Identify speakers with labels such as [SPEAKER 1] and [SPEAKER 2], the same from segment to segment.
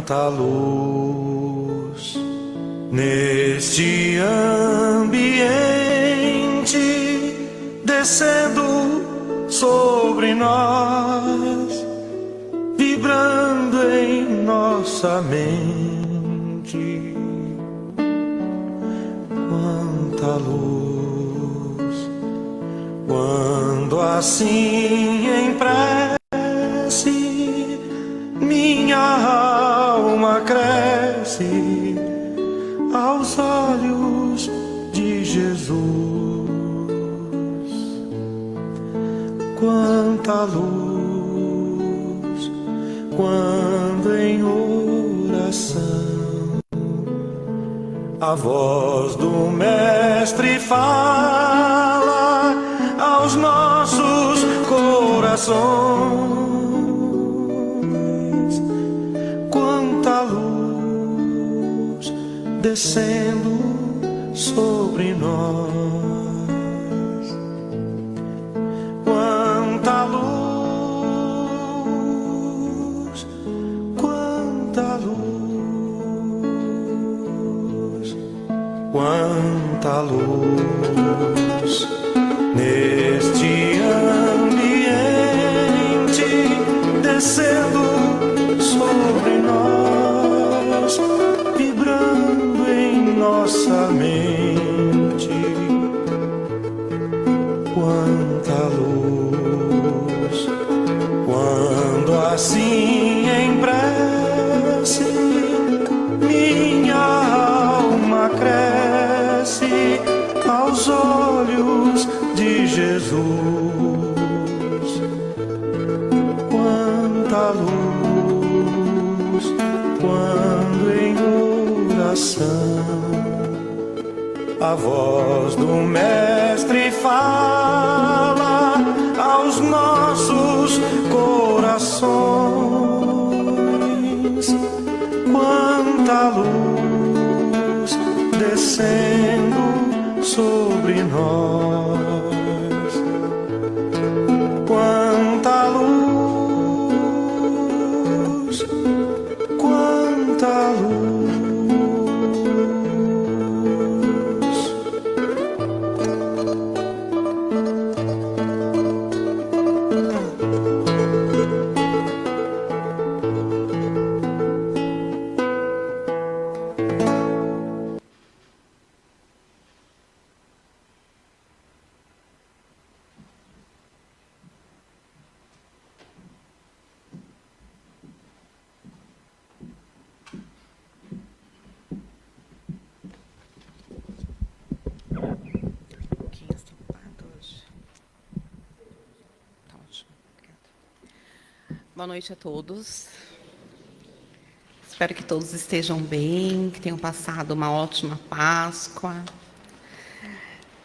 [SPEAKER 1] quanta luz neste ambiente descendo sobre nós, vibrando em nossa mente. Quanta luz, quando assim em prece minha alma cresce aos olhos de Jesus. Quanta luz, quando em oração a voz do Mestre fala aos nossos corações. Quanta luz descendo sobre nós. Quanta luz, quanta luz, quanta luz neste ambiente descendo sobre nós, vibrando em nossa mente. Quanta luz, quando assim em prece minha alma cresce aos olhos de Jesus. Quanta luz, quando em oração a voz do Mestre fala aos nossos corações. Quanta luz descendo sobre nós. Quanta luz, quanta luz.
[SPEAKER 2] Boa noite a todos. Espero que todos estejam bem, que tenham passado uma ótima Páscoa.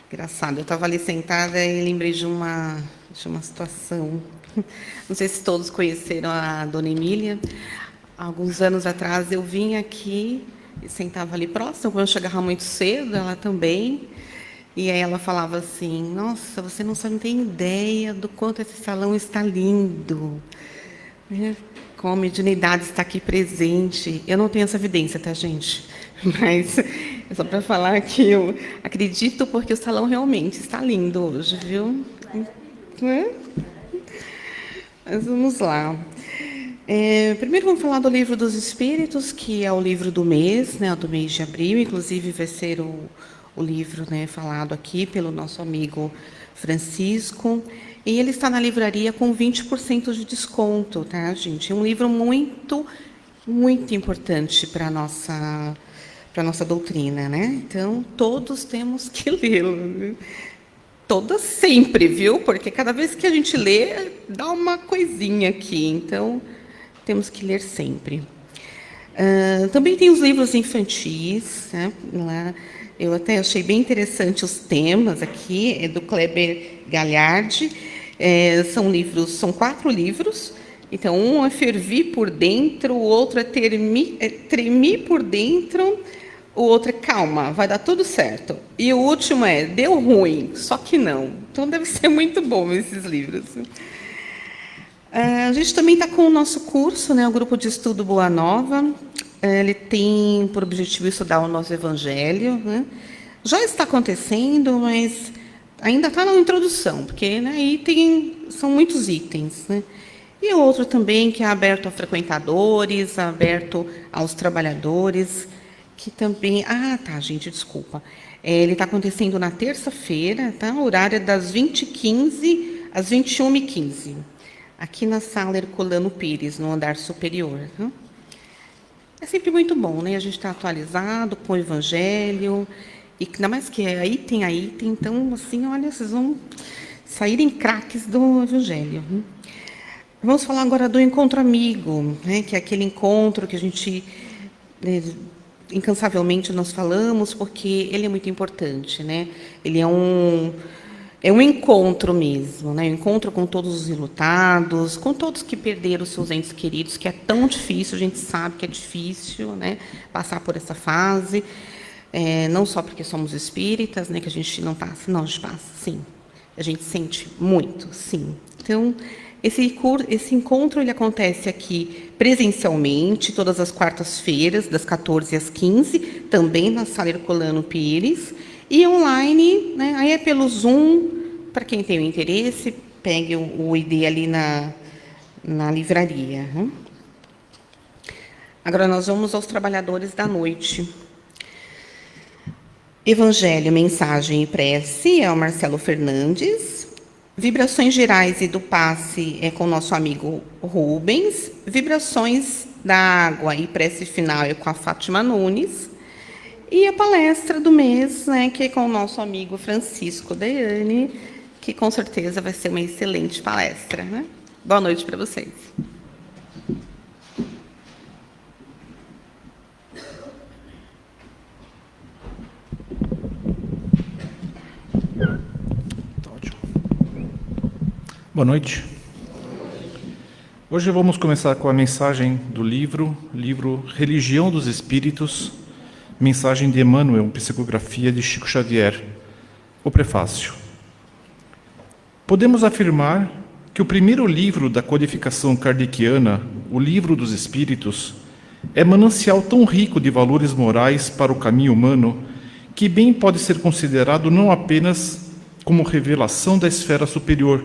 [SPEAKER 2] Engraçado, eu estava ali sentada e lembrei de uma situação. Não sei se todos conheceram a Dona Emília. Alguns anos atrás eu vim aqui e sentava ali próximo, quando eu chegava muito cedo, ela também. E aí ela falava assim: nossa, você não tem ideia do quanto esse salão está lindo. Como a mediunidade está aqui presente. Eu não tenho essa evidência, tá, gente? Mas é só para falar que eu acredito, porque o salão realmente está lindo hoje, viu? Mas vamos lá. Primeiro vamos falar do Livro dos Espíritos, que é o livro do mês, né, do mês de abril. Inclusive vai ser o livro, né, falado aqui pelo nosso amigo Francisco. E ele está na livraria com 20% de desconto, tá, gente? É um livro muito, muito importante para a nossa doutrina, né? Então, todos temos que lê-lo. Todas sempre, viu? Porque cada vez que a gente lê, dá uma coisinha aqui. Então, temos que ler sempre. Também tem os livros infantis, né? Lá, eu até achei bem interessante os temas aqui, é do Kleber Galhardi. São 4 livros. Então, um é Fervir por Dentro, o outro é Tremir por Dentro, o outro é Calma, vai dar tudo certo. E o último é Deu Ruim, só que não. Então, deve ser muito bom esses livros. A gente também está com o nosso curso, né, o grupo de estudo Boa Nova. Ele tem por objetivo estudar o nosso Evangelho, né? Já está acontecendo, mas ainda está na introdução, porque, né, aí são muitos itens, né? E outro também que é aberto a frequentadores, aberto aos trabalhadores, que também... Ah, tá, gente, desculpa. Ele está acontecendo na terça-feira, tá? O horário é das 20h15 às 21h15, aqui na sala Herculano Pires, no andar superior. Tá? É sempre muito bom, né? A gente está atualizado com o Evangelho, e ainda mais que é item a item, então, assim, olha, vocês vão saírem craques do Evangelho. Vamos falar agora do encontro amigo, né? Que é aquele encontro que a gente, incansavelmente, nós falamos, porque ele é muito importante, né? Ele é um encontro mesmo, né? Um encontro com todos os enlutados, com todos que perderam seus entes queridos, que é tão difícil, a gente sabe que é difícil, né? Passar por essa fase. Não só porque somos espíritas, né, que a gente não passa, não, a gente passa, sim. A gente sente muito, sim. Então, esse encontro ele acontece aqui presencialmente, todas as quartas-feiras, das 14 às 15, também na sala Herculano Pires, e online, né, aí é pelo Zoom, para quem tem o interesse, pegue o ID ali na livraria. Agora nós vamos aos trabalhadores da noite. Evangelho, mensagem e prece é o Marcelo Fernandes. Vibrações gerais e do passe é com o nosso amigo Rubens. Vibrações da água e prece final é com a Fátima Nunes. E a palestra do mês, né, que é com o nosso amigo Francisco Deiane, que com certeza vai ser uma excelente palestra, né? Boa noite para vocês.
[SPEAKER 3] Boa noite. Hoje vamos começar com a mensagem do livro Religião dos Espíritos, mensagem de Emmanuel, psicografia de Chico Xavier. O prefácio. Podemos afirmar que o primeiro livro da codificação kardeciana, o Livro dos Espíritos, é manancial tão rico de valores morais para o caminho humano que bem pode ser considerado não apenas como revelação da esfera superior,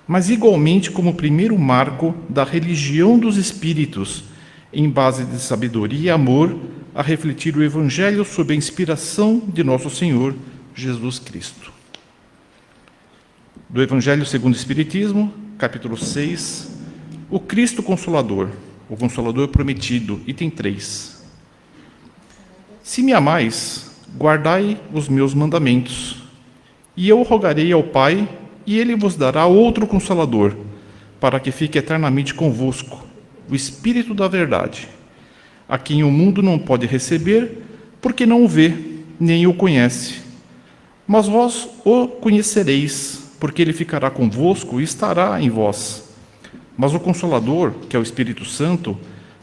[SPEAKER 3] mas igualmente como o primeiro marco da religião dos espíritos, em base de sabedoria e amor, a refletir o Evangelho sob a inspiração de nosso Senhor Jesus Cristo. Do Evangelho segundo o Espiritismo, capítulo 6, o Cristo Consolador, o Consolador Prometido, item 3. Se me amais, guardai os meus mandamentos, e eu rogarei ao Pai, e Ele vos dará outro Consolador, para que fique eternamente convosco, o Espírito da Verdade, a quem o mundo não pode receber, porque não o vê, nem o conhece. Mas vós o conhecereis, porque Ele ficará convosco e estará em vós. Mas o Consolador, que é o Espírito Santo,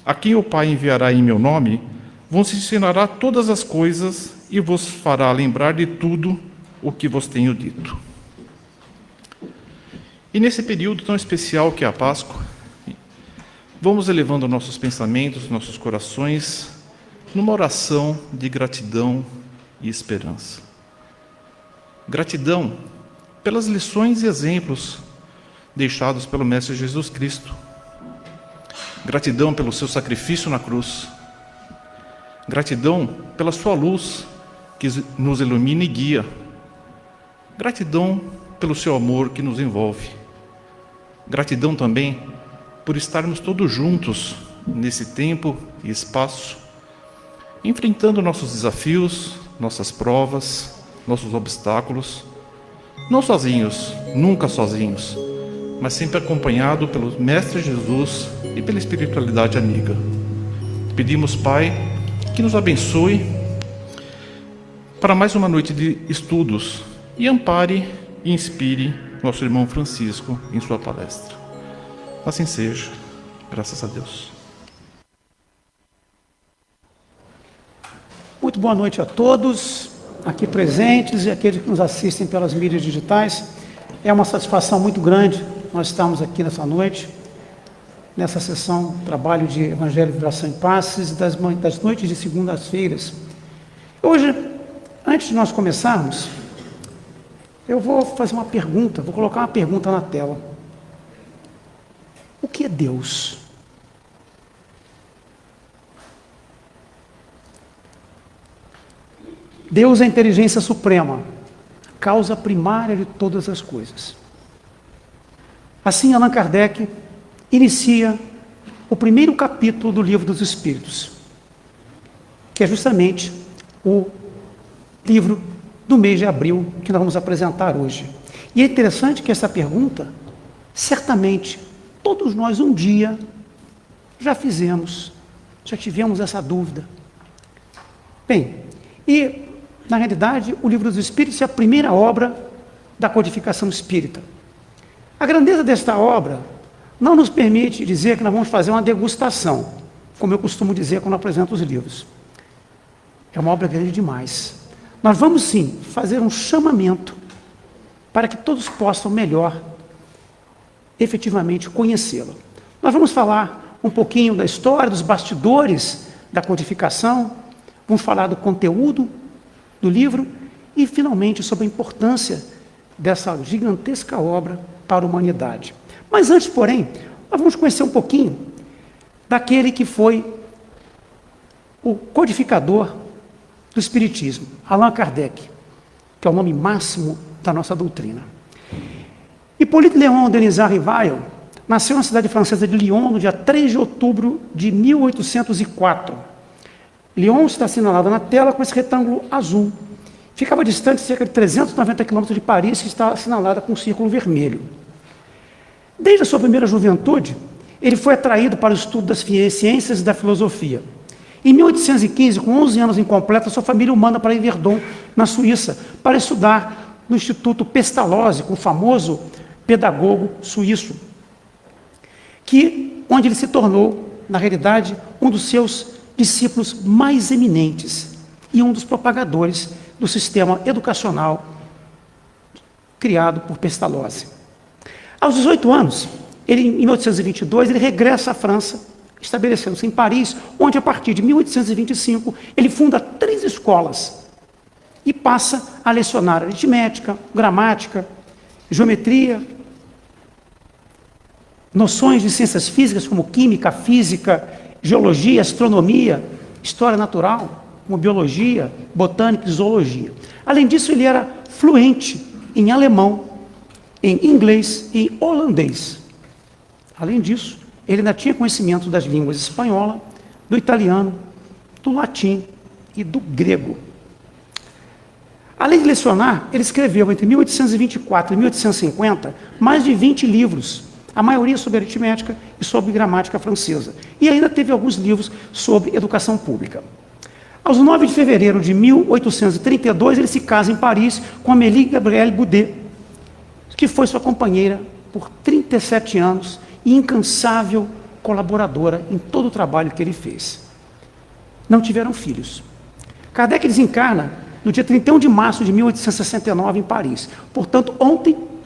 [SPEAKER 3] a quem o Pai enviará em meu nome, vos ensinará todas as coisas e vos fará lembrar de tudo o que vos tenho dito. E nesse período tão especial que é a Páscoa, vamos elevando nossos pensamentos, nossos corações, numa oração de gratidão e esperança. Gratidão pelas lições e exemplos deixados pelo Mestre Jesus Cristo. Gratidão pelo seu sacrifício na cruz. Gratidão pela sua luz que nos ilumina e guia. Gratidão pelo seu amor que nos envolve. Gratidão também por estarmos todos juntos nesse tempo e espaço, enfrentando nossos desafios, nossas provas, nossos obstáculos, não sozinhos, nunca sozinhos, mas sempre acompanhado pelo Mestre Jesus e pela espiritualidade amiga. Pedimos, Pai, que nos abençoe para mais uma noite de estudos e ampare e inspire nosso irmão Francisco em sua palestra. Assim seja, graças a Deus.
[SPEAKER 4] Muito boa noite a todos aqui presentes e aqueles que nos assistem pelas mídias digitais. É uma satisfação muito grande nós estarmos aqui nessa noite nessa sessão, trabalho de Evangelho, Vibração e Passes, das noites de segundas-feiras. Hoje, antes de nós começarmos, eu vou fazer uma pergunta, vou colocar uma pergunta na tela. O que é Deus? Deus é a inteligência suprema, causa primária de todas as coisas. Assim, Allan Kardec inicia o primeiro capítulo do Livro dos Espíritos, que é justamente o livro do mês de abril que nós vamos apresentar hoje. E é interessante que essa pergunta, certamente, todos nós um dia já fizemos, já tivemos essa dúvida. Bem, e na realidade o Livro dos Espíritos é a primeira obra da codificação espírita. A grandeza desta obra não nos permite dizer que nós vamos fazer uma degustação, como eu costumo dizer quando apresento os livros. É uma obra grande demais. Nós vamos sim fazer um chamamento para que todos possam melhor, efetivamente, conhecê-la. Nós vamos falar um pouquinho da história, dos bastidores da codificação, vamos falar do conteúdo do livro e, finalmente, sobre a importância dessa gigantesca obra para a humanidade. Mas antes, porém, nós vamos conhecer um pouquinho daquele que foi o codificador do Espiritismo, Allan Kardec, que é o nome máximo da nossa doutrina. Hippolyte Léon Denisard Rivail nasceu na cidade francesa de Lyon no dia 3 de outubro de 1804. Lyon está assinalado na tela com esse retângulo azul. Ficava distante cerca de 390 quilômetros de Paris, que está assinalada com um círculo vermelho. Desde a sua primeira juventude, ele foi atraído para o estudo das ciências e da filosofia. Em 1815, com 11 anos incompletos, sua família o manda para Yverdon, na Suíça, para estudar no Instituto Pestalozzi, com o famoso pedagogo suíço, onde ele se tornou, na realidade, um dos seus discípulos mais eminentes e um dos propagadores do sistema educacional criado por Pestalozzi. Aos 18 anos, em 1822, ele regressa à França, estabelecendo-se em Paris, onde, a partir de 1825, ele funda 3 escolas e passa a lecionar aritmética, gramática, geometria, noções de ciências físicas como química, física, geologia, astronomia, história natural, como biologia, botânica e zoologia. Além disso, ele era fluente em alemão, em inglês e em holandês. Além disso, ele ainda tinha conhecimento das línguas espanhola, do italiano, do latim e do grego. Além de lecionar, ele escreveu entre 1824 e 1850 mais de 20 livros, a maioria sobre aritmética e sobre gramática francesa. E ainda teve alguns livros sobre educação pública. Aos 9 de fevereiro de 1832, ele se casa em Paris com Amélie Gabrielle Boudet, que foi sua companheira por 37 anos e incansável colaboradora em todo o trabalho que ele fez. Não tiveram filhos. Kardec desencarna no dia 31 de março de 1869 em Paris. Portanto,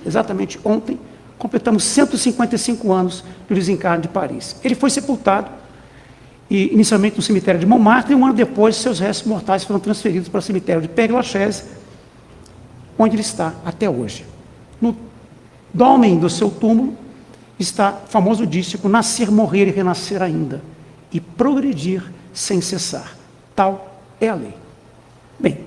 [SPEAKER 4] exatamente ontem, completamos 155 anos do desencarne de Paris. Ele foi sepultado, inicialmente no cemitério de Montmartre, e um ano depois, seus restos mortais foram transferidos para o cemitério de Père-Lachaise, onde ele está até hoje. No dólmen do seu túmulo está o famoso dístico: nascer, morrer e renascer ainda, e progredir sem cessar. Tal é a lei. Bem,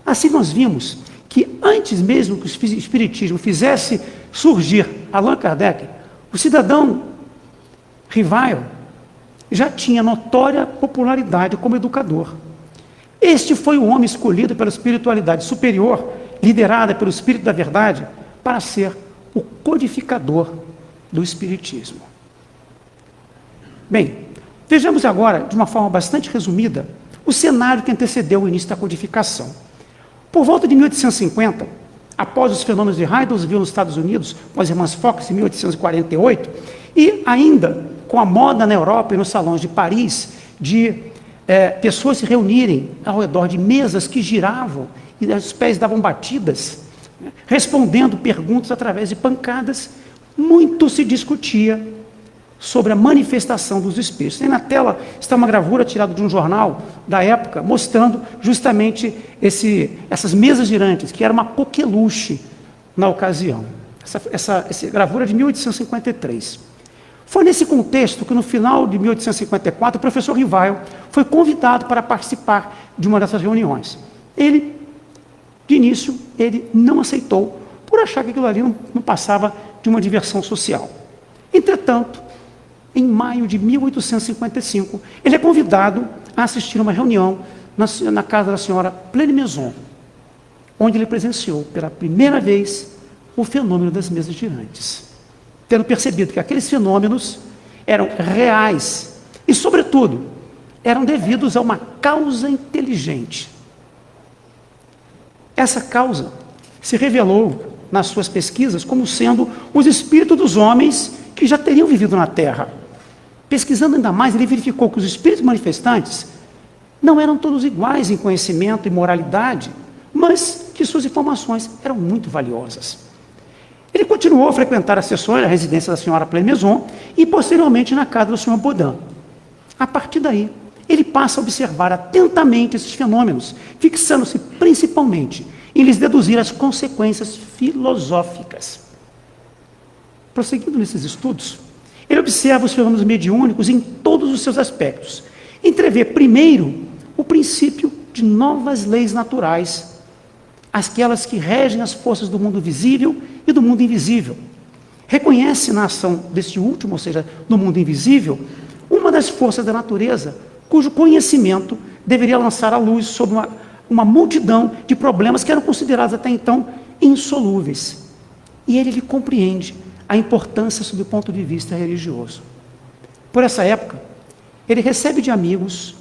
[SPEAKER 4] assim nós vimos que antes mesmo que o Espiritismo fizesse surgir Allan Kardec, o cidadão Rivail já tinha notória popularidade como educador. Este foi o homem escolhido pela espiritualidade superior, liderada pelo Espírito da Verdade, para ser o codificador do Espiritismo. Bem, vejamos agora, de uma forma bastante resumida, o cenário que antecedeu o início da codificação. Por volta de 1850, após os fenômenos de Hydelsville nos Estados Unidos, com as irmãs Fox em 1848, e ainda com a moda na Europa e nos salões de Paris, de pessoas se reunirem ao redor de mesas que giravam e os pés davam batidas, respondendo perguntas através de pancadas, muito se discutia sobre a manifestação dos espíritos. E na tela está uma gravura tirada de um jornal da época, mostrando justamente essas mesas girantes, que era uma coqueluche na ocasião. Essa gravura é de 1853. Foi nesse contexto que, no final de 1854, o professor Rivail foi convidado para participar de uma dessas reuniões. Ele, de início, ele não aceitou, por achar que aquilo ali não passava de uma diversão social. Entretanto, em maio de 1855, ele é convidado a assistir a uma reunião na casa da senhora Plenimaison, onde ele presenciou pela primeira vez o fenômeno das mesas girantes, tendo percebido que aqueles fenômenos eram reais e, sobretudo, eram devidos a uma causa inteligente. Essa causa se revelou nas suas pesquisas como sendo os espíritos dos homens que já teriam vivido na Terra. Pesquisando ainda mais, ele verificou que os espíritos manifestantes não eram todos iguais em conhecimento e moralidade, mas que suas informações eram muito valiosas. Ele continuou a frequentar as sessões na residência da senhora Plenimaison e, posteriormente, na casa do senhor Baudin. A partir daí, ele passa a observar atentamente esses fenômenos, fixando-se principalmente em lhes deduzir as consequências filosóficas. Prosseguindo nesses estudos, ele observa os fenômenos mediúnicos em todos os seus aspectos. Entrevê, primeiro, o princípio de novas leis naturais, aquelas que regem as forças do mundo visível e do mundo invisível. Reconhece na ação deste último, ou seja, do mundo invisível, uma das forças da natureza, cujo conhecimento deveria lançar a luz sobre uma multidão de problemas que eram considerados até então insolúveis. E ele compreende a importância sob o ponto de vista religioso. Por essa época, ele recebe de amigos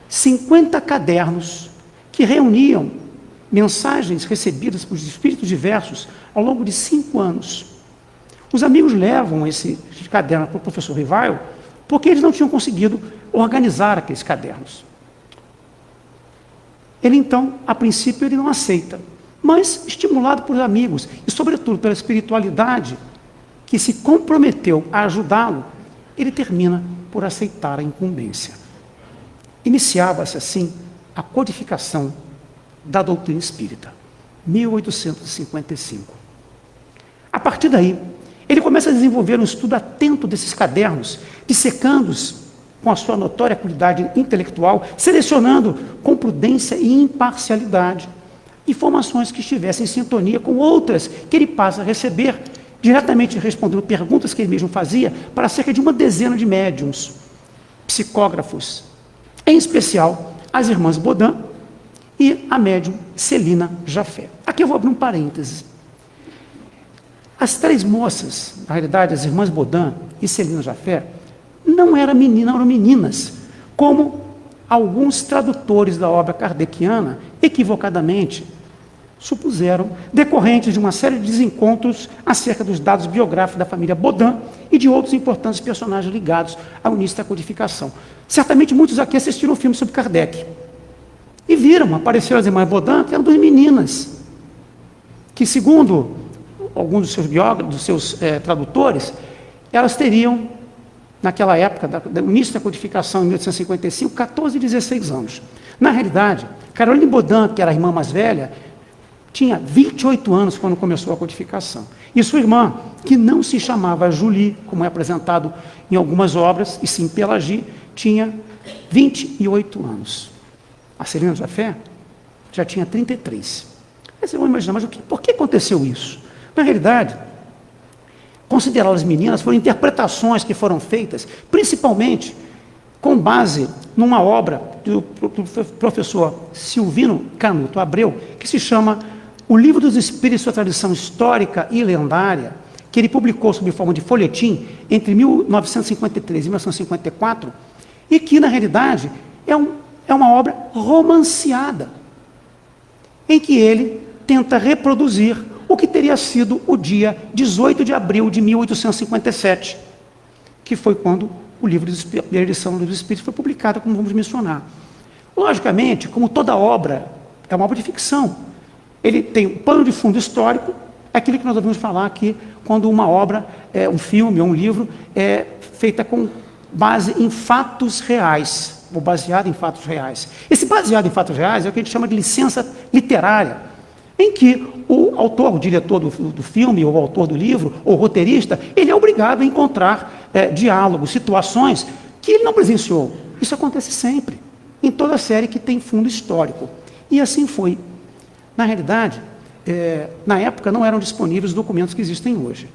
[SPEAKER 4] 50 cadernos que reuniam mensagens recebidas por espíritos diversos ao longo de 5 anos. Os amigos levam esse caderno para o professor Rivail porque eles não tinham conseguido organizar aqueles cadernos. Ele, então, a princípio, ele não aceita, mas, estimulado por amigos e, sobretudo, pela espiritualidade que se comprometeu a ajudá-lo, ele termina por aceitar a incumbência. Iniciava-se, assim, a codificação da doutrina espírita, 1855. A partir daí, ele começa a desenvolver um estudo atento desses cadernos, dissecando-os com a sua notória qualidade intelectual, selecionando com prudência e imparcialidade informações que estivessem em sintonia com outras que ele passa a receber, diretamente respondendo perguntas que ele mesmo fazia para cerca de uma dezena de médiuns, psicógrafos, em especial as irmãs Baudin e a médium Celina Jafé. Aqui eu vou abrir um parêntese. As 3 moças, na realidade as irmãs Baudin e Celina Jafé, não eram meninas, como alguns tradutores da obra kardeciana, equivocadamente, supuseram, decorrentes de uma série de desencontros acerca dos dados biográficos da família Baudin e de outros importantes personagens ligados ao início da codificação. Certamente muitos aqui assistiram um filme sobre Kardec e viram, apareceram as irmãs Baudin, que eram 2 meninas, que, segundo alguns dos seus biógrafos, dos seus tradutores, elas teriam, naquela época, do início da codificação, em 1855, 14 e 16 anos. Na realidade, Caroline Baudin, que era a irmã mais velha, tinha 28 anos quando começou a codificação. E sua irmã, que não se chamava Julie, como é apresentado em algumas obras, e sim Pelagie, tinha 28 anos. A Celina Jafé já tinha 33. Aí vocês vão imaginar, mas por que aconteceu isso? Na realidade, considerá-las meninas foram interpretações que foram feitas, principalmente com base numa obra do professor Silvino Canuto Abreu, que se chama O Livro dos Espíritos, Sua Tradição Histórica e Lendária, que ele publicou sob forma de folhetim entre 1953 e 1954, e que, na realidade, é uma obra romanceada, em que ele tenta reproduzir o que teria sido o dia 18 de abril de 1857, que foi quando a edição do Livro dos Espíritos foi publicada, como vamos mencionar. Logicamente, como toda obra, é uma obra de ficção. Ele tem um pano de fundo histórico, é aquilo que nós ouvimos falar aqui, quando uma obra, um filme ou um livro, feita com base em fatos reais, ou baseado em fatos reais. Esse baseado em fatos reais é o que a gente chama de licença literária, em que o autor, o diretor do filme, ou o autor do livro, ou o roteirista, ele é obrigado a encontrar diálogos, situações que ele não presenciou. Isso acontece sempre, em toda série que tem fundo histórico. E assim foi. Na realidade, na época não eram disponíveis os documentos que existem hoje.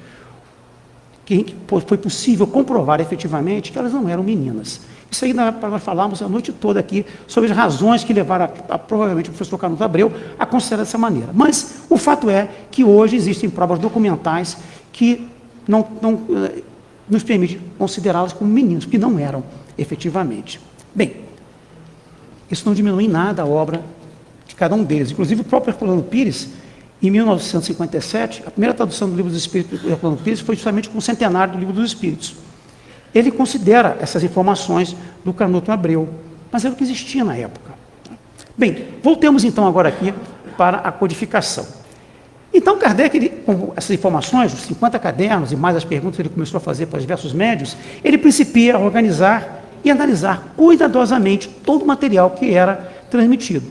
[SPEAKER 4] Foi possível comprovar efetivamente que elas não eram meninas. Isso aí nós falamos a noite toda aqui sobre as razões que levaram provavelmente o professor Canuto Abreu a considerar dessa maneira. Mas o fato é que hoje existem provas documentais que não nos permitem considerá-las como meninos, que não eram efetivamente. Bem, isso não diminui em nada a obra de cada um deles. Inclusive o próprio Herculano Pires, em 1957, a primeira tradução do Livro dos Espíritos do Herculano Pires foi justamente com o centenário do Livro dos Espíritos. Ele considera essas informações do Canuto Abreu, mas era o que existia na época. Bem, voltemos então agora aqui para a codificação. Então Kardec, com essas informações, os 50 cadernos e mais as perguntas que ele começou a fazer para os diversos médios, ele principia a organizar e analisar cuidadosamente todo o material que era transmitido.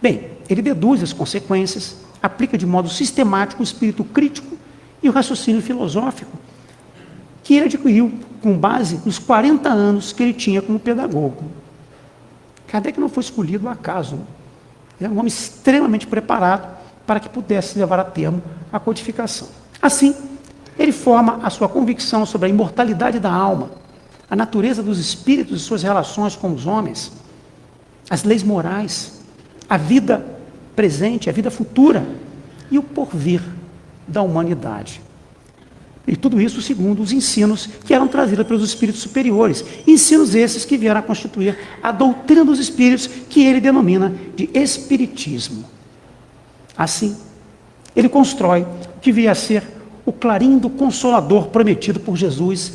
[SPEAKER 4] Bem, ele deduz as consequências, aplica de modo sistemático o espírito crítico e o raciocínio filosófico que ele adquiriu com base nos 40 anos que ele tinha como pedagogo. Kardec não foi escolhido ao acaso. Ele era um homem extremamente preparado para que pudesse levar a termo a codificação. Assim, ele forma a sua convicção sobre a imortalidade da alma, a natureza dos espíritos e suas relações com os homens, as leis morais, a vida presente, a vida futura e o porvir da humanidade. E tudo isso segundo os ensinos que eram trazidos pelos espíritos superiores, ensinos esses que vieram a constituir a doutrina dos espíritos, que ele denomina de espiritismo. Assim, ele constrói o que viria a ser o clarim do Consolador prometido por Jesus,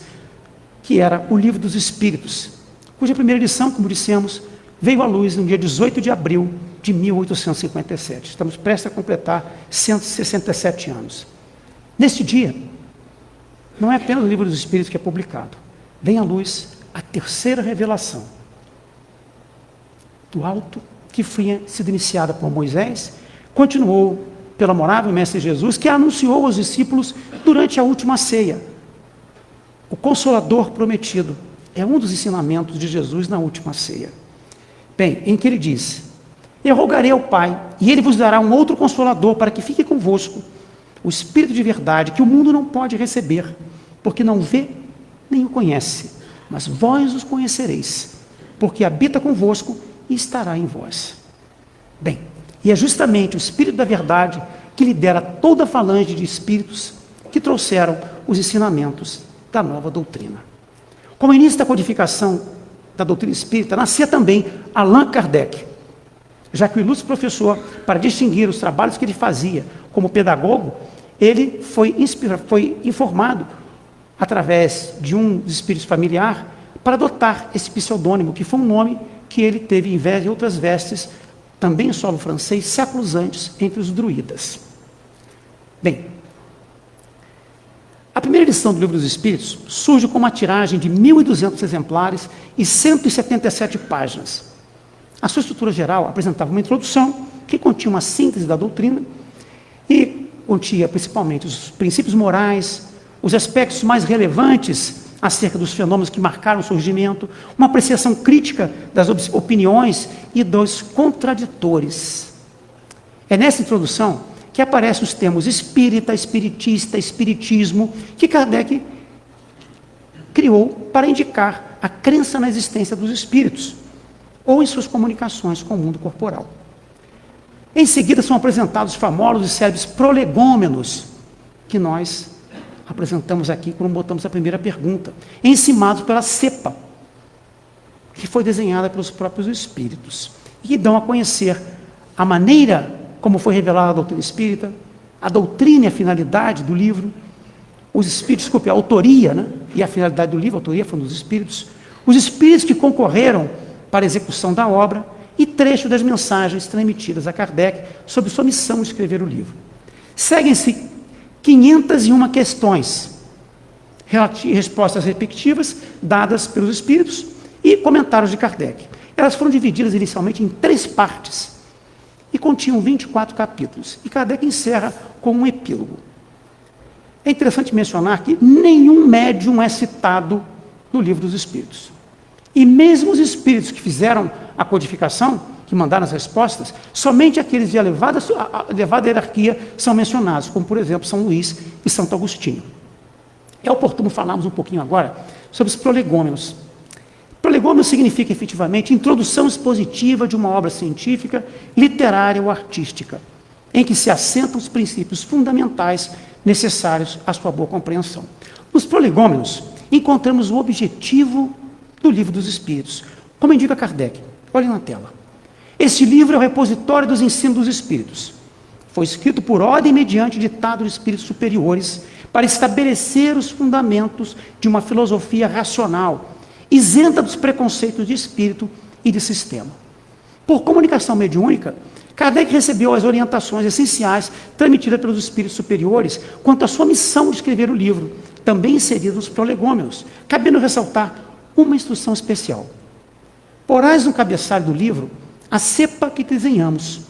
[SPEAKER 4] que era o Livro dos Espíritos, cuja primeira edição, como dissemos, veio à luz no dia 18 de abril de 1857. Estamos prestes a completar 167 anos. Neste dia, não é apenas o Livro dos Espíritos que é publicado, vem à luz a terceira revelação do alto, que foi sido iniciada por Moisés, continuou pelo amorável Mestre Jesus, que anunciou aos discípulos durante a última ceia. O Consolador prometido é um dos ensinamentos de Jesus na última ceia. Bem, em que ele diz: eu rogarei ao Pai, e ele vos dará um outro Consolador para que fique convosco, o Espírito de verdade, que o mundo não pode receber, porque não vê nem o conhece, mas vós os conhecereis, porque habita convosco e estará em vós. Bem, e é justamente o Espírito da verdade que lidera toda a falange de espíritos que trouxeram os ensinamentos da nova doutrina. Como início da codificação da doutrina espírita, nascia também Allan Kardec, já que o ilustre professor, para distinguir os trabalhos que ele fazia como pedagogo, ele foi informado através de um dos espíritos familiar para adotar esse pseudônimo, que foi um nome que ele teve em vez de outras vestes, também em solo francês, séculos antes, entre os druidas. Bem, a primeira edição do Livro dos Espíritos surge com uma tiragem de 1.200 exemplares e 177 páginas. A sua estrutura geral apresentava uma introdução que continha uma síntese da doutrina e continha principalmente os princípios morais, os aspectos mais relevantes acerca dos fenômenos que marcaram o surgimento, uma apreciação crítica das opiniões e dos contraditores. É nessa introdução que aparecem os termos espírita, espiritista, espiritismo, que Kardec criou para indicar a crença na existência dos espíritos, ou em suas comunicações com o mundo corporal. Em seguida são apresentados os famosos célebres prolegômenos, que nós apresentamos aqui quando botamos a primeira pergunta, encimados pela cepa, que foi desenhada pelos próprios espíritos, e que dão a conhecer a maneira como foi revelada a doutrina espírita, a doutrina e a finalidade do livro, os espíritos, a autoria, né, e a finalidade do livro, a autoria foi dos espíritos, os espíritos que concorreram para a execução da obra, e trecho das mensagens transmitidas a Kardec sobre sua missão de escrever o livro. Seguem-se 501 questões, respostas respectivas dadas pelos espíritos e comentários de Kardec. Elas foram divididas inicialmente em 3 partes e continham 24 capítulos. E Kardec encerra com um epílogo. É interessante mencionar que nenhum médium é citado no Livro dos Espíritos. E mesmo os espíritos que fizeram a codificação, que mandaram as respostas, somente aqueles de elevada hierarquia são mencionados, como, por exemplo, São Luís e Santo Agostinho. É oportuno falarmos um pouquinho agora sobre os prolegômenos. Prolegômeno significa, efetivamente, introdução expositiva de uma obra científica, literária ou artística, em que se assentam os princípios fundamentais necessários à sua boa compreensão. Nos prolegômenos, encontramos o objetivo do Livro dos Espíritos, como indica Kardec. Olhem na tela. Este livro é o repositório dos ensinos dos Espíritos. Foi escrito por ordem mediante ditado de espíritos superiores para estabelecer os fundamentos de uma filosofia racional, isenta dos preconceitos de espírito e de sistema. Por comunicação mediúnica, Kardec recebeu as orientações essenciais transmitidas pelos espíritos superiores quanto à sua missão de escrever o livro, também inserido nos prolegômenos, cabendo ressaltar uma instrução especial. Porás no cabeçalho do livro a cepa que desenhamos,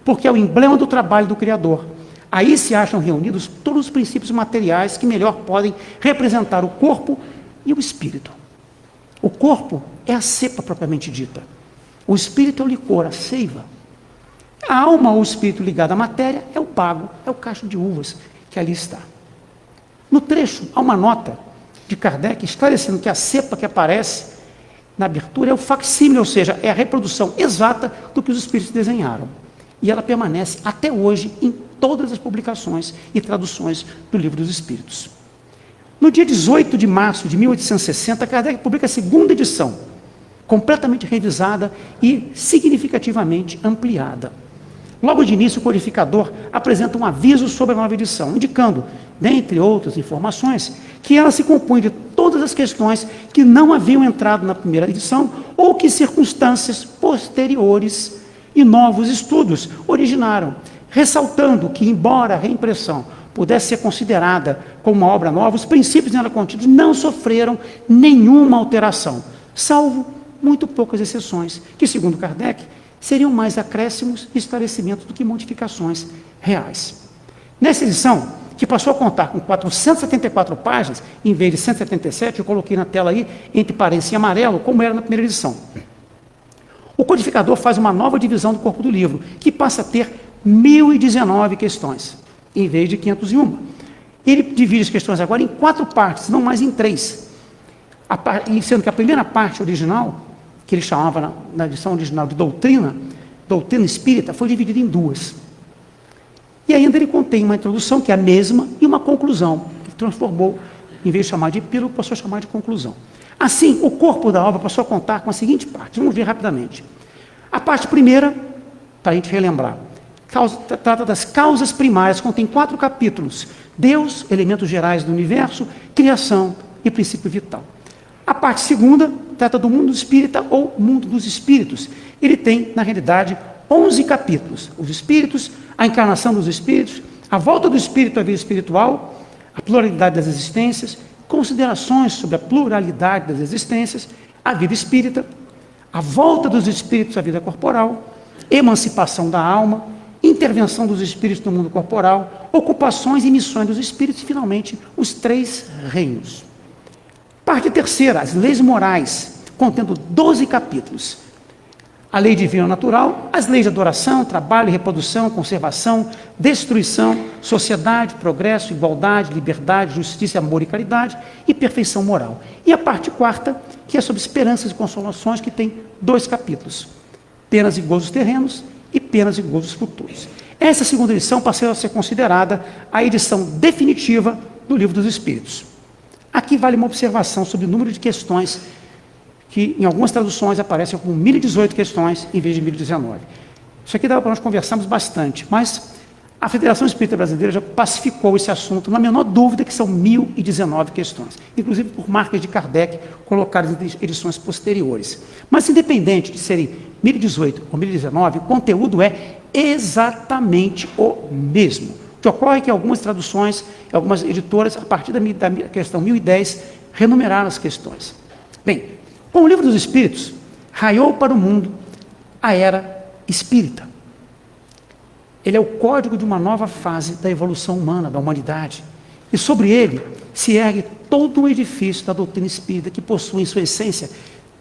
[SPEAKER 4] porque é o emblema do trabalho do Criador. Aí se acham reunidos todos os princípios materiais que melhor podem representar o corpo e o espírito. O corpo é a cepa propriamente dita. O espírito é o licor, a seiva. A alma ou o espírito ligado à matéria é o bago, é o cacho de uvas que ali está. No trecho, há uma nota de Kardec esclarecendo que a cepa que aparece na abertura é o facsímile, ou seja, é a reprodução exata do que os espíritos desenharam. E ela permanece até hoje em todas as publicações e traduções do Livro dos Espíritos. No dia 18 de março de 1860, Kardec publica a 2ª edição, completamente revisada e significativamente ampliada. Logo de início, o codificador apresenta um aviso sobre a nova edição, indicando, dentre outras informações, que ela se compõe de todas as questões que não haviam entrado na primeira edição ou que circunstâncias posteriores e novos estudos originaram, ressaltando que, embora a reimpressão pudesse ser considerada como uma obra nova, os princípios nela contidos não sofreram nenhuma alteração, salvo muito poucas exceções, que, segundo Kardec, seriam mais acréscimos e esclarecimentos do que modificações reais. Nessa edição, que passou a contar com 474 páginas, em vez de 177, eu coloquei na tela aí, entre parênteses em amarelo, como era na primeira edição. O codificador faz uma nova divisão do corpo do livro, que passa a ter 1.019 questões, em vez de 501. Ele divide as questões agora em 4 partes, não mais em 3. Sendo que a primeira parte original, que ele chamava na edição original de doutrina espírita, foi dividida em 2. E ainda ele contém uma introdução, que é a mesma, e uma conclusão, que transformou, em vez de chamar de epílogo, passou a chamar de conclusão. Assim, o corpo da obra passou a contar com a seguinte parte, vamos ver rapidamente. A parte primeira, para a gente relembrar, trata das causas primárias, contém 4 capítulos: Deus, elementos gerais do universo, criação e princípio vital. A parte segunda trata do mundo espírita ou mundo dos espíritos. Ele tem, na realidade, 11 capítulos. Os espíritos, a encarnação dos espíritos, a volta do espírito à vida espiritual, a pluralidade das existências, considerações sobre a pluralidade das existências, a vida espírita, a volta dos espíritos à vida corporal, emancipação da alma, intervenção dos espíritos no mundo corporal, ocupações e missões dos espíritos e, finalmente, os 3 reinos. Parte terceira, as leis morais, contendo 12 capítulos. A lei divina natural, as leis de adoração, trabalho, reprodução, conservação, destruição, sociedade, progresso, igualdade, liberdade, justiça, amor e caridade e perfeição moral. E a parte quarta, que é sobre esperanças e consolações, que tem 2 capítulos. Penas e gozos terrenos e penas e gozos futuros. Essa 2ª edição passou a ser considerada a edição definitiva do Livro dos Espíritos. Aqui vale uma observação sobre o número de questões, que em algumas traduções aparecem com 1.018 questões em vez de 1.019. Isso aqui dava para nós conversarmos bastante, mas a Federação Espírita Brasileira já pacificou esse assunto, na menor dúvida que são 1.019 questões, inclusive por marcas de Kardec colocadas em edições posteriores. Mas independente de serem 1.018 ou 1.019, o conteúdo é exatamente o mesmo. que ocorre é que algumas traduções, algumas editoras, a partir da questão 1010, renumeraram as questões. Bem, com o Livro dos Espíritos, raiou para o mundo a era espírita. Ele é o código de uma nova fase da evolução humana, da humanidade. E sobre ele se ergue todo o edifício da doutrina espírita, que possui em sua essência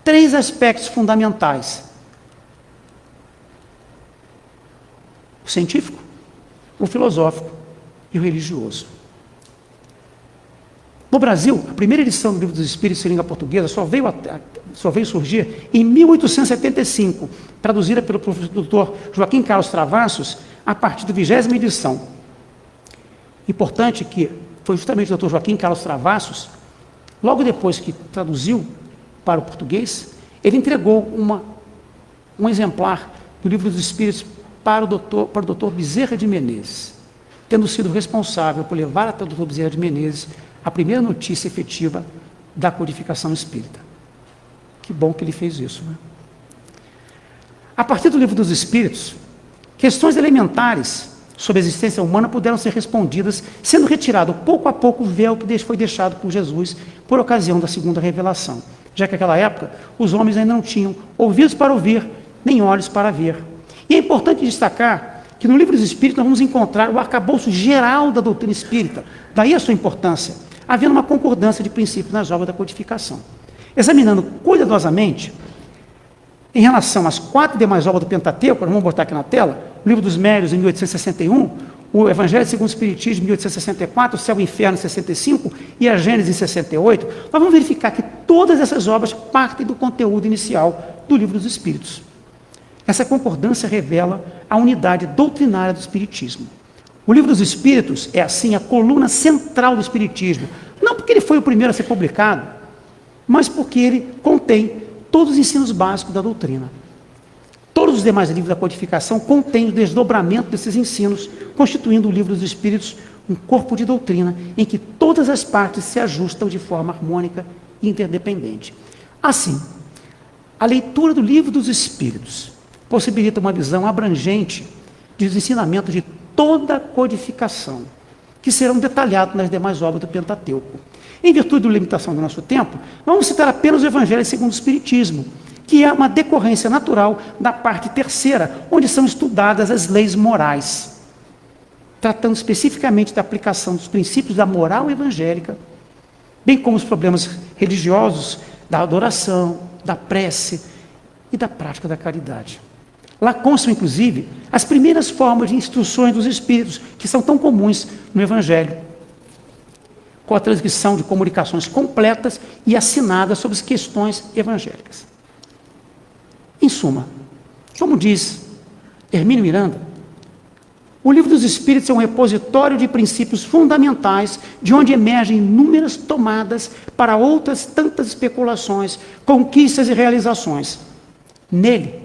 [SPEAKER 4] 3 aspectos fundamentais: o científico, o filosófico e o religioso. No Brasil, a primeira edição do Livro dos Espíritos em língua portuguesa só veio surgir em 1875, traduzida pelo Dr. Joaquim Carlos Travassos, a partir da 20ª edição. Importante que foi justamente o Dr. Joaquim Carlos Travassos, logo depois que traduziu para o português, ele entregou um exemplar do Livro dos Espíritos para o Dr. Bezerra de Menezes, tendo sido responsável por levar até o Dr. Bezerra de Menezes a primeira notícia efetiva da codificação espírita. Que bom que ele fez isso, né? A partir do Livro dos Espíritos, questões elementares sobre a existência humana puderam ser respondidas, sendo retirado pouco a pouco o véu que foi deixado por Jesus por ocasião da segunda revelação, já que naquela época os homens ainda não tinham ouvidos para ouvir, nem olhos para ver. E é importante destacar que no Livro dos Espíritos nós vamos encontrar o arcabouço geral da doutrina espírita, daí a sua importância, havendo uma concordância de princípios nas obras da codificação. Examinando cuidadosamente, em relação às 4 demais obras do Pentateuco, nós vamos botar aqui na tela, o Livro dos Médiuns, em 1861, o Evangelho segundo o Espiritismo, em 1864, o Céu e o Inferno, em 65, e a Gênesis, em 68, nós vamos verificar que todas essas obras partem do conteúdo inicial do Livro dos Espíritos. Essa concordância revela a unidade doutrinária do Espiritismo. O Livro dos Espíritos é, assim, a coluna central do Espiritismo, não porque ele foi o primeiro a ser publicado, mas porque ele contém todos os ensinos básicos da doutrina. Todos os demais livros da codificação contêm o desdobramento desses ensinos, constituindo o Livro dos Espíritos um corpo de doutrina em que todas as partes se ajustam de forma harmônica e interdependente. Assim, a leitura do Livro dos Espíritos possibilita uma visão abrangente dos ensinamentos de toda a codificação, que serão detalhados nas demais obras do Pentateuco. Em virtude da limitação do nosso tempo, vamos citar apenas o Evangelho segundo o Espiritismo, que é uma decorrência natural da parte terceira, onde são estudadas as leis morais, tratando especificamente da aplicação dos princípios da moral evangélica, bem como os problemas religiosos, da adoração, da prece e da prática da caridade. Lá constam, inclusive, as primeiras formas de instruções dos Espíritos, que são tão comuns no Evangelho, com a transcrição de comunicações completas e assinadas sobre as questões evangélicas. Em suma, como diz Hermínio Miranda, o Livro dos Espíritos é um repositório de princípios fundamentais, de onde emergem inúmeras tomadas para outras tantas especulações, conquistas e realizações. Neles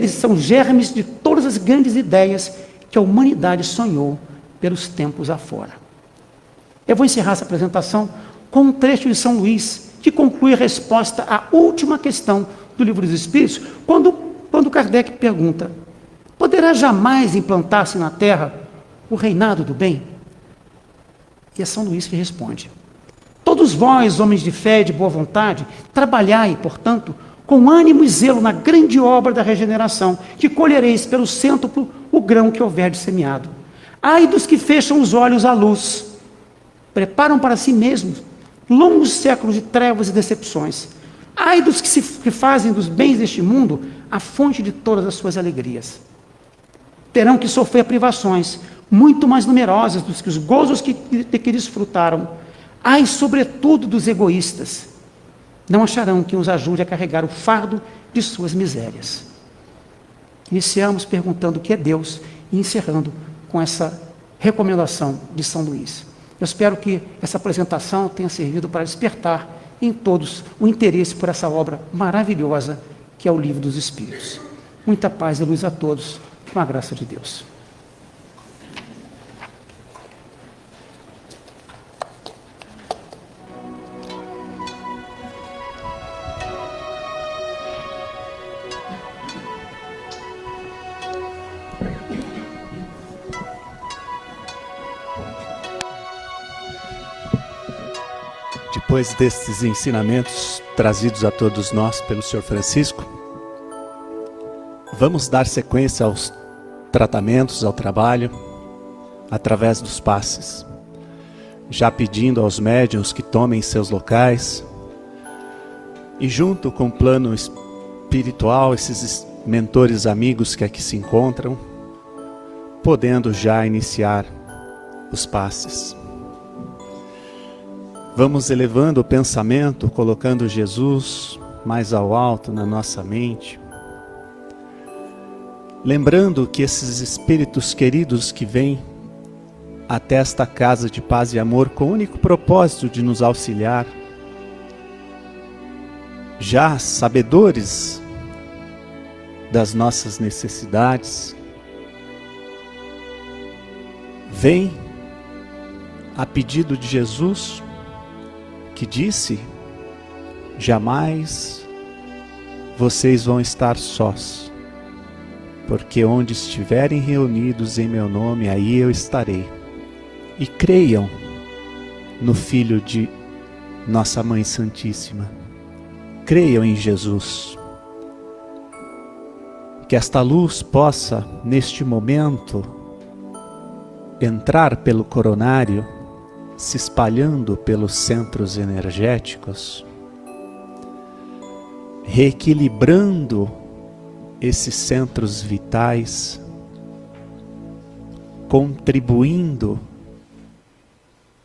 [SPEAKER 4] são germes de todas as grandes ideias que a humanidade sonhou pelos tempos afora. Eu vou encerrar essa apresentação com um trecho de São Luís, que conclui a resposta à última questão do Livro dos Espíritos, quando Kardec pergunta: poderá jamais implantar-se na Terra o reinado do bem? E é São Luís que responde: todos vós, homens de fé e de boa vontade, trabalhai, portanto, com ânimo e zelo na grande obra da regeneração, que colhereis pelo cêntuplo o grão que houver de semeado. Ai dos que fecham os olhos à luz, preparam para si mesmos longos séculos de trevas e decepções. Ai dos que fazem dos bens deste mundo a fonte de todas as suas alegrias. Terão que sofrer privações muito mais numerosas do que os gozos que desfrutaram. Ai, sobretudo, dos egoístas. Não acharão quem os ajude a carregar o fardo de suas misérias. Iniciamos perguntando o que é Deus e encerrando com essa recomendação de São Luís. Eu espero que essa apresentação tenha servido para despertar em todos o interesse por essa obra maravilhosa que é o Livro dos Espíritos. Muita paz e luz a todos, com a graça de Deus.
[SPEAKER 5] Depois destes ensinamentos trazidos a todos nós pelo Sr. Francisco, vamos dar sequência aos tratamentos, ao trabalho, através dos passes. Já pedindo aos médiuns que tomem seus locais e junto com o plano espiritual, esses mentores amigos que aqui se encontram, podendo já iniciar os passes. Vamos elevando o pensamento, colocando Jesus mais ao alto na nossa mente. Lembrando que esses espíritos queridos que vêm até esta casa de paz e amor com o único propósito de nos auxiliar, já sabedores das nossas necessidades, vêm a pedido de Jesus, que disse: jamais vocês vão estar sós, porque onde estiverem reunidos em meu nome, aí eu estarei. E creiam no Filho de Nossa Mãe Santíssima, creiam em Jesus. Que esta luz possa, neste momento, entrar pelo coronário, se espalhando pelos centros energéticos, reequilibrando esses centros vitais, contribuindo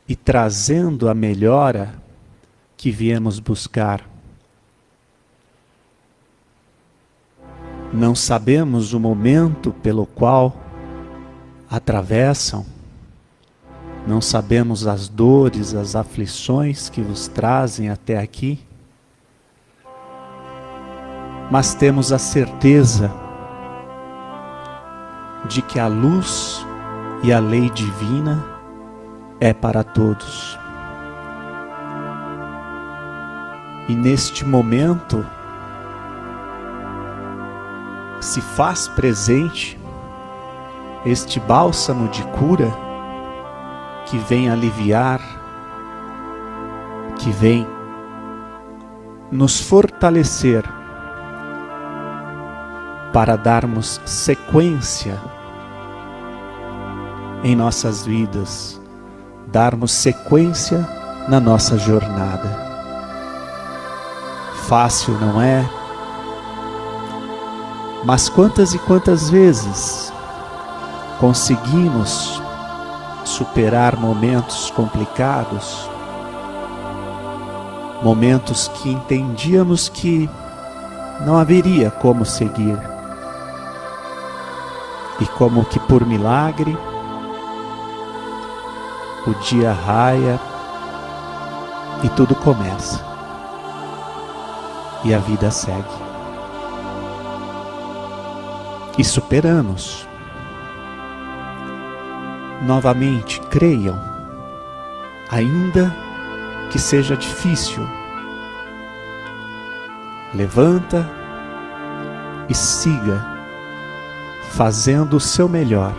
[SPEAKER 5] e trazendo a melhora que viemos buscar. Não sabemos o momento pelo qual atravessam, não sabemos as dores, as aflições que vos trazem até aqui, mas temos a certeza de que a luz e a lei divina é para todos. E neste momento se faz presente este bálsamo de cura que vem aliviar, que vem nos fortalecer para darmos sequência em nossas vidas, darmos sequência na nossa jornada. Fácil não é, mas quantas e quantas vezes conseguimos superar momentos complicados, momentos que entendíamos que não haveria como seguir, e como que por milagre o dia raia e tudo começa e a vida segue e superamos. Novamente, creiam, ainda que seja difícil. Levanta e siga, fazendo o seu melhor.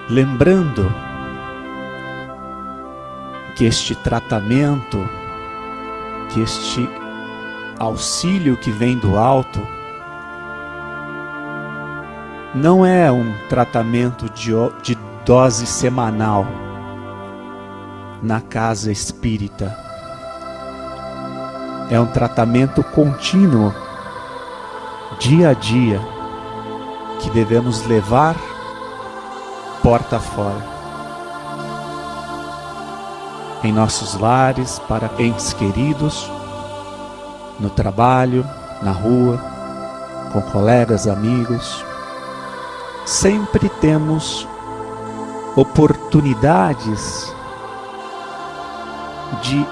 [SPEAKER 5] Lembrando que este tratamento, que este auxílio que vem do alto, não é um tratamento de dose semanal na casa espírita. É um tratamento contínuo, dia a dia, que devemos levar porta fora. Em nossos lares, para entes queridos, no trabalho, na rua, com colegas, amigos. Sempre temos oportunidades de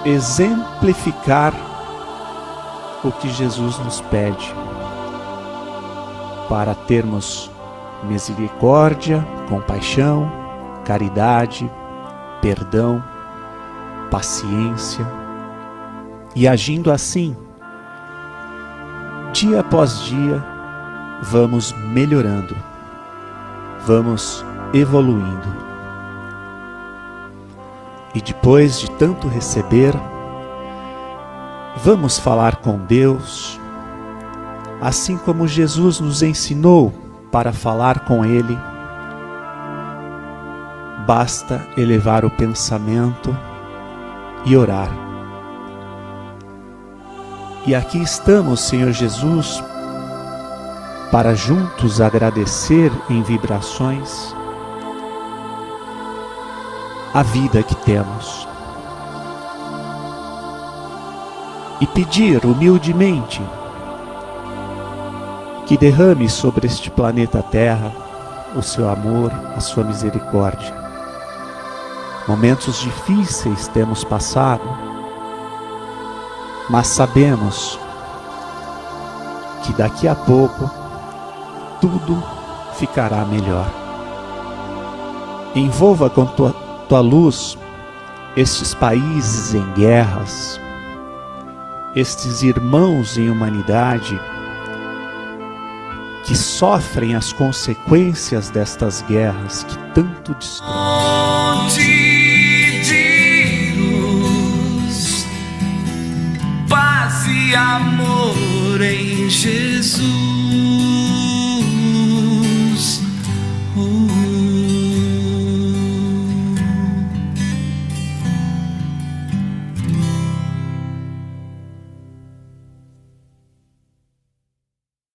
[SPEAKER 5] exemplificar o que Jesus nos pede, para termos misericórdia, compaixão, caridade, perdão, paciência, e agindo assim, dia após dia, vamos melhorando, vamos evoluindo. E depois de tanto receber, vamos falar com Deus, assim como Jesus nos ensinou para falar com Ele. Basta elevar o pensamento e orar. E aqui estamos, Senhor Jesus, para juntos agradecer em vibrações a vida que temos e pedir humildemente que derrame sobre este planeta Terra o seu amor, a sua misericórdia. Momentos difíceis temos passado, mas sabemos que daqui a pouco tudo ficará melhor. Envolva com tua luz estes países em guerras, estes irmãos em humanidade que sofrem as consequências destas guerras que tanto destroem.
[SPEAKER 6] Fonte de luz, paz e amor em Jesus.